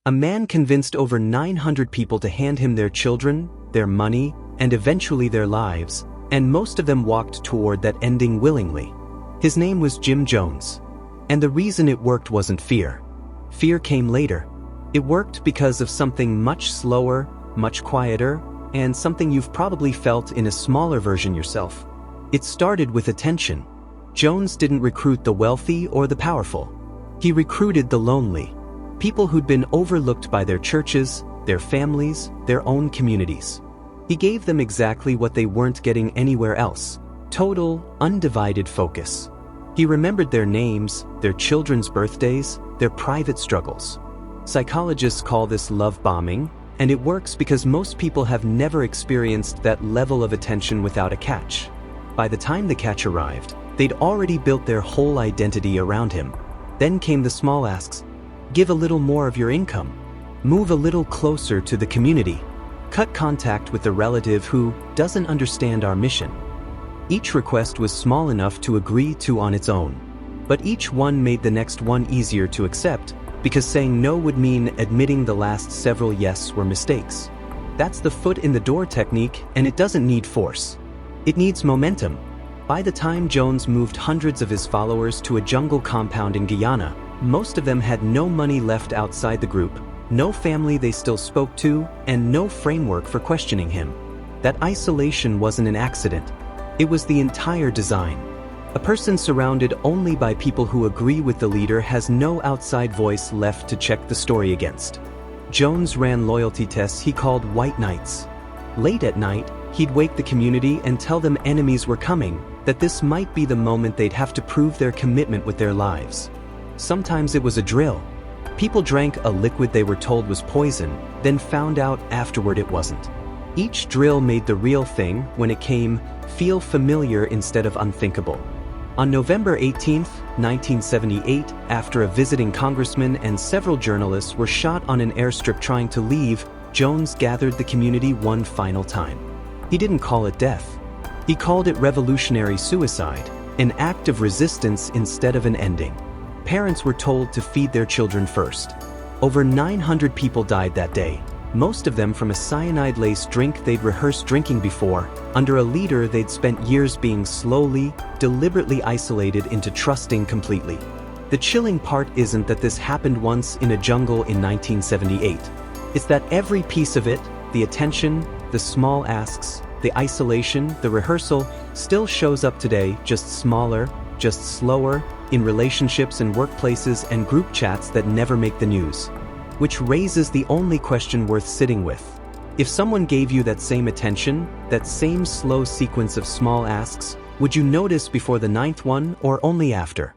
A man convinced over 900 people to hand him their children, their money, and eventually their lives, and most of them walked toward that ending willingly. His name was Jim Jones. And the reason it worked wasn't fear. Fear came later. It worked because of something much slower, much quieter, and something you've probably felt in a smaller version yourself. It started with attention. Jones didn't recruit the wealthy or the powerful. He recruited the lonely. People who'd been overlooked by their churches, their families, their own communities. He gave them exactly what they weren't getting anywhere else: total, undivided focus. He remembered their names, their children's birthdays, their private struggles. Psychologists call this love bombing, and it works because most people have never experienced that level of attention without a catch. By the time the catch arrived, they'd already built their whole identity around him. Then came the small asks: give a little more of your income, move a little closer to the community, cut contact with the relative who doesn't understand our mission. Each request was small enough to agree to on its own, but each one made the next one easier to accept, because saying no would mean admitting the last several yes were mistakes. That's the foot in the door technique, and it doesn't need force. It needs momentum. By the time Jones moved hundreds of his followers to a jungle compound in Guyana, most of them had no money left outside the group, no family they still spoke to, and no framework for questioning him. That isolation wasn't an accident. It was the entire design. A person surrounded only by people who agree with the leader has no outside voice left to check the story against. Jones ran loyalty tests he called white nights. Late at night, he'd wake the community and tell them enemies were coming, that this might be the moment they'd have to prove their commitment with their lives. Sometimes it was a drill. People drank a liquid they were told was poison, then found out afterward it wasn't. Each drill made the real thing, when it came, feel familiar instead of unthinkable. On November 18, 1978, after a visiting congressman and several journalists were shot on an airstrip trying to leave, Jones gathered the community one final time. He didn't call it death. He called it revolutionary suicide, an act of resistance instead of an ending. Parents were told to feed their children first. Over 900 people died that day, most of them from a cyanide-laced drink they'd rehearsed drinking before, under a leader they'd spent years being slowly, deliberately isolated into trusting completely. The chilling part isn't that this happened once in a jungle in 1978. It's that every piece of it, the attention, the small asks, the isolation, the rehearsal, still shows up today, just smaller, just slower, in relationships and workplaces and group chats that never make the news. Which raises the only question worth sitting with. If someone gave you that same attention, that same slow sequence of small asks, would you notice before the ninth one or only after?